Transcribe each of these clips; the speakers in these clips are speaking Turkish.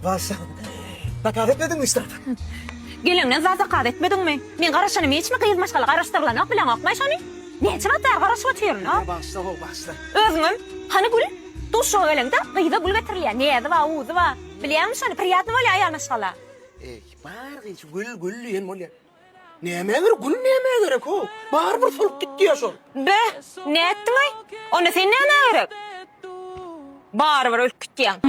Varsa. Bak etmedin mi üstad? Gelinle zaten etmedin mi? Men garaşanı hiç mi kıyız maşgalı garaştırılan bilen okmay şonu? Neçin atar garaşıp otuyorsun ha? Başla o başla. Özümün, hani gül? Duşu öylende kıyıda gül getirilýär. Neydi va, uzu va? Bilýär misin? Priýatny bolýar aýal maşgala. Bar hiç gül diyen bolýar. Näme gerek gül näme gerek o? Bar bir solup gitdi ýaşar. Be, ne etdiň ay? Onda sen näme gerek? Barbar ölüp gitýän.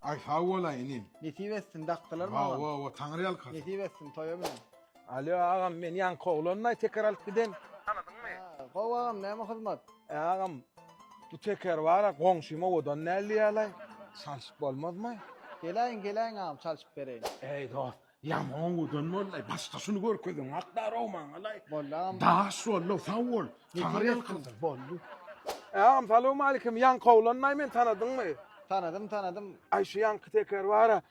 Ay sağ olayım. Netivesin daktılar mı? Va Tanrı yalkası. Netivesin toya bilen. Alo ağam men yankı oğlanla tekrar alıp giden. Anladın mı? Kovağım neyme hizmet? Ağam bu tekrar var ya komşuma odan nereli alay? Çalışıp olmaz mı? Geleyin ağam çalışıp vereyim. Ey dost yaman odan mı olay? Başkasını gör koydun haklar olman alay. Bolla ağam. Daha solu sağ ol. Tanrı yalkası. Bollu. Ağam selamun aleyküm yankı oğlanla men tanıdın mı? Tanıdım. Ay şu yankı tekrar var ya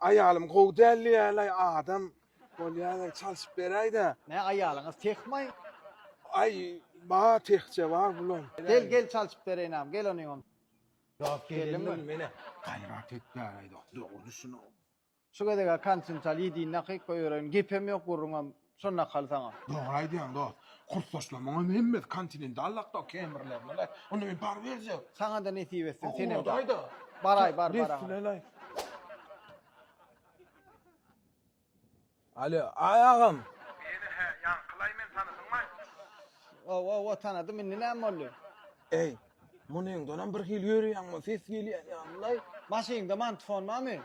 ayalım kovdelli alay adam. Bolya çalışıp vereydi. Ne ayalınız tekmay? Ay bana tekçe var bulun. Gel çalışıp vereyim ağam. Gel onu yon. Yok Gelin mi? Mene gayret etti araydı. Doğrusunu. Şu kadar kançın çal yediğin nakik koyuyorsun. Gepem yok vurun sonra kalsana. Doğraydı yani dost. Kurtlaşlamana Mehmet kantininde Allah'ta kemirlerine. Onu bir par vereceğim. Sana da netivesin senin de. Oradaydı. Baray bar. Bismillah. Alo ayağım. Beni yankılay men tanıdın mı? O tanıdım. İnni ne oluyor? Ey. Bunun donan bir hil yürüyen mi? Ses geliyor ya Allah. Maşininde mantifon mu mi?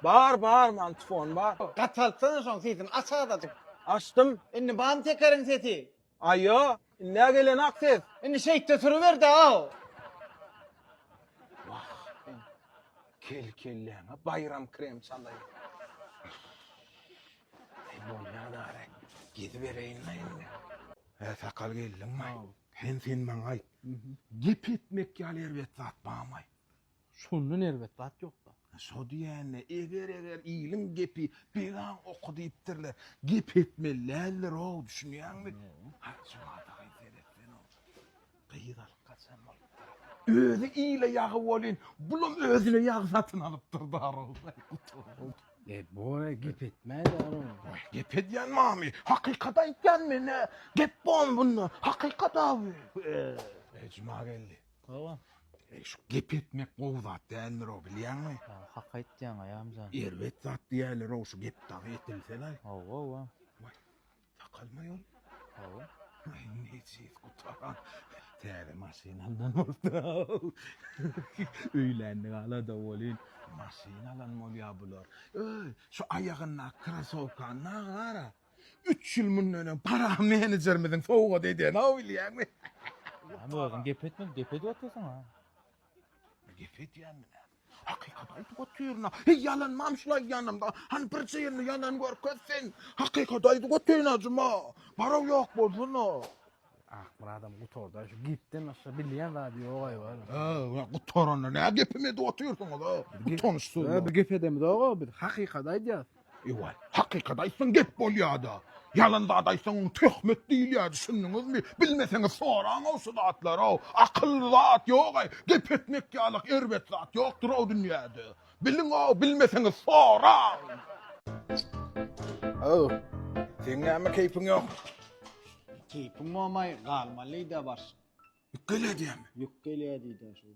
Bağır mantifon bağır. Katalsana son sesin aşağıda çık. Açtım. İnni bağım tekerin sesi. Ayo. Ne gelen akses? İnni şeyde sürüver de o. Kelkellerine bayram krem çalayım. Bolya da aray. Gidi vereyim lan. Sakal geldin mi? Sen bana ay. Gep etmek ya ervet zat bağmay. Şunun ervet vat yok da. So diyene eğer ilim gepi bir an okudu iptirler. Gep etmelerler o düşünüyor musun? Ha şu adayı seyretsen o. Kıyıdalık kaçan ol. Özü iyiyle yağı olun. Bulun özüne yağı satın alıp durdular o. Bu gep etme de onu. Gep ediyen mami. Hakikata etken mi ne? Gep bon bunu. Hakikata abi. Ecma geldi. Tamam. Şu gep etmek o zat değerler o biliyen mi? Hak ettiğin ayağım can. Ervet zat değerler o şu gep dağı etilsen ay. Ova. Takalma yol. Ova. Ay neciyiz kutaran. Tere masinadan oldu. Öylendik ala da olin. Masinadan mı oluyor bular? Şu ayağına krasovkanına ara. 3 yıl bunun önüne para menajer midin soğuğa dedi. Ne biliyen mi? Ama bakın gep otuyorsun ha. Gep ediyen mi ne? Hakikat aydık otuyorsun. Hey yalanmamışlar yanımda. Hani bir şeyini yalan görkezsin. Hakikat aydık otuyorsun acıma. Para yok bozdun o. Bir adam kutorda şu gittin aşağı bilyen var diyor o ay var. Kutoranla ne gepime de otuyorsun o da. Kutonuşsun. Bir gep edemi de o bir hakikadaydı ya. Eval, hakikadaysın gep bolya da. Yalandadaysın töhmet değil ya düşündünüz mü? Bilmeseniz soran o sıdatlar o. Akıl zat yok ay. Gep etmek yalık ervet zat yoktur o dünyada. Bilin o bilmeseniz soran. Oh, sen mi keyfin yok? Keyfim olmay kalmalıydı var. Yükkele diye mi? Yükkeliyediydi şu.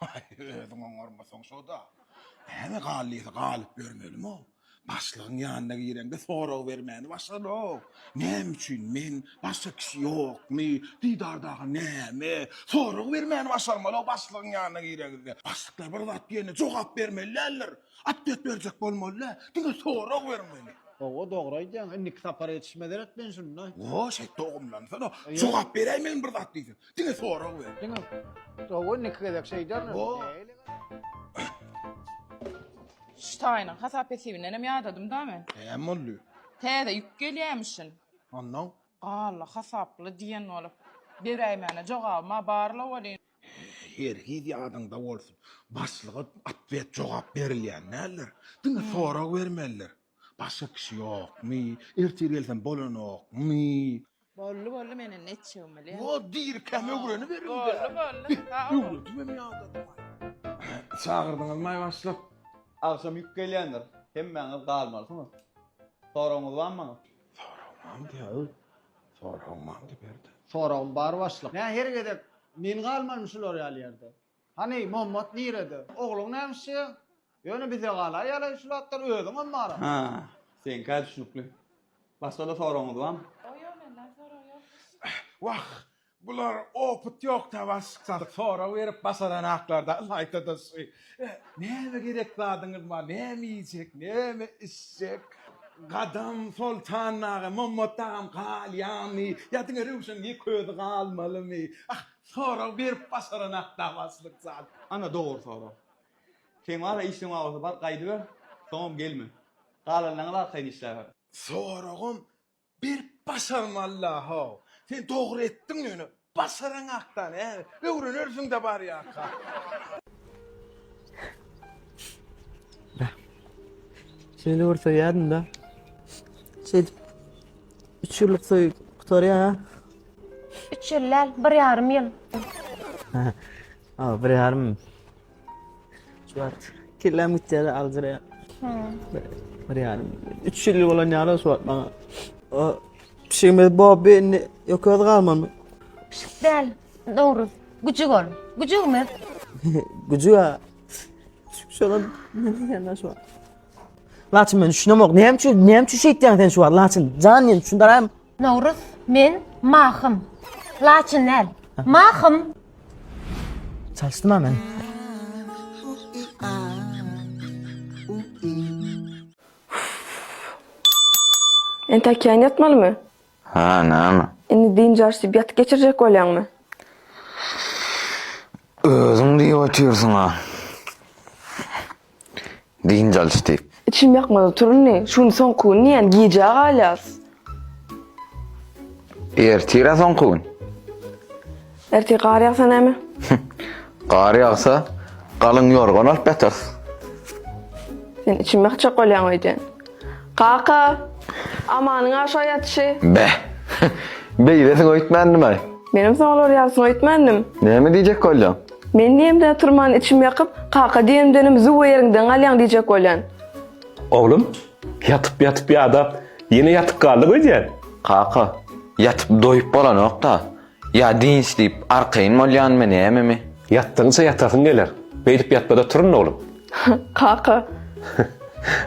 Ay, özün olmasın şu da. Hem galip görmeyelim o. Başlığın yanına girende soru vermeni başladı o. Ne için men başka kişi yok mu? Didardağı ne mi? Soru vermeni başlamalı o başlığın yanına girende. Başlıklar bir zat diyene cevap vermeliler. Atlet verecek olmalı. Dine soru vermeli. O doğru aýdýan. Indi kitaplara yetişmeden etmen şunu. O şey doğumlan sana. Cevap bereymen bir zat diýsin. Diňe sorak ber. Diňe. O indi kedek şeyden. O. Steiner, hasap etibine nem ýadadım da men. Emolly. Täze ýük gelýämişin. Anlaw. Allah hasaply diýen bolup. Beräýmäne jogabyma barla bolýan. Her gidi adamda bolsun. Başlyga atbet jogap berilýän näler? Diňe sorak bermeliler. Başga kişi ýokmy? Ertir gelsen bolanokmy? Bolly menen netçegim bilýän. O dir käme ögreni berildi. Bolly. Ögredi men ýa-da. Çağırdyňyz maý başlap. Akşam yük gelýändir. Hemmeňiz galmalysyňyz. Soraňyz barmy? Soramam diýär. Soramam diýip berdi. Sorağım bar başlyk. Näme her gedek men galmalyşlar ýaly ýerde. Hani Muhammed nirede? Oğlum nämişi? Ýöne bize gala ýaly şulatlar özüň onlara. Ha, sen ka düşünükli. Başga da soraňyz barmy? Wah, bular oput ýok da başsadyk sonra berip basaran aklarda aýta da şey. Näme gerek zadyňyz bar? Näme ýyjek? Näme içjek? Gadam sultanagy Muhammadam galyamy. Ýadyňa rüwşen ýeközi galmalymy? Ah, sonra berip basaran akda başlyk zat. Ana doğru soraň. Sen wara işin wagty bar gaýdy ber. Soňam gelme. Galanlaňlar gaýdy işler bar. Soragym bir basarmallaha. Sen dogry etdiň ýöne. Basaran akdan, öwrenersiň de bar ýa-ka. Şöyle vursa yarın da. 3 yıllık soy kutarıyor ha. 3 ýyllar, 1,5 ýyl. Ha, bir yarım. Şu at. Kirlem gittiler alcıraya. Bir yarım. 3 yıllık olan yarı su at bana. O şeyimiz bu beni yok öyle kalmam mı? Däl, dogry. Güjük ol. Güjükmi? Gücü ha. Şöyle ne diyeceğim şu an. Laçın ben düşünemok. Neyem şu şey ettiğin şu var laçın. Canın şundarayım. Novruz, men mahym. Laçyn näl? Mahym. Çalıştım ha ben. Entäkiýän ýatmalymy? Ha, näme? Indi din jarşy biýat geçirjek bolýarmy? Özüň diýip oturýarsyň ha. Din jalşdy. İçim ýakmady turny. Şunu soň kun ýan gije galas. Ertire soň kun. Erti gar ýagsa näme? Gar ýagsa, galyň ýorgan alyp beter. Sen içim ýakjak bolýan öýden. Kaka, amanyň aşa ýatşy. Be. Beýlesiň öýtmändim. Menim soňlar ýasyň öýtmendim. Näme diýjek bolýan? Men diýemde turman içim ýakyp, kaka diýemdenim zuwa ýeriňden alýan diýjek bolýan. Oğlum, yatıp ýa-da yine yatıp kaldı öýdän. Kaka, yatyp doýup bolanok da. Ya dinçlip arkaýyn bolýanmy näme? Yatdyňça yatasyň geler. Beýdip ýatmada turun oğlum. Kaka,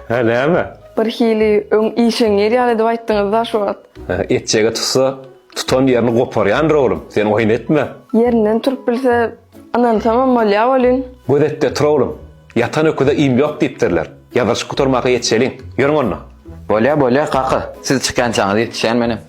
Ha, näme? bir hili öň işeň ýeri ýaly diýip aýtdyňyz da şu wagt. Etjege tutsa, tutan ýerini goparýandyr oğlum. Sen oýun etme. Yerinden turup bilse, anan tamam bolýar bolyn. Gödetde tur oğlum. Yatan öküde im ýok diýipdirler. Ýazarşy gutarmaga ýetişeliň. Ýörüň onda. Bolýa kaka. Siz çykançaňyz ýetişen menem.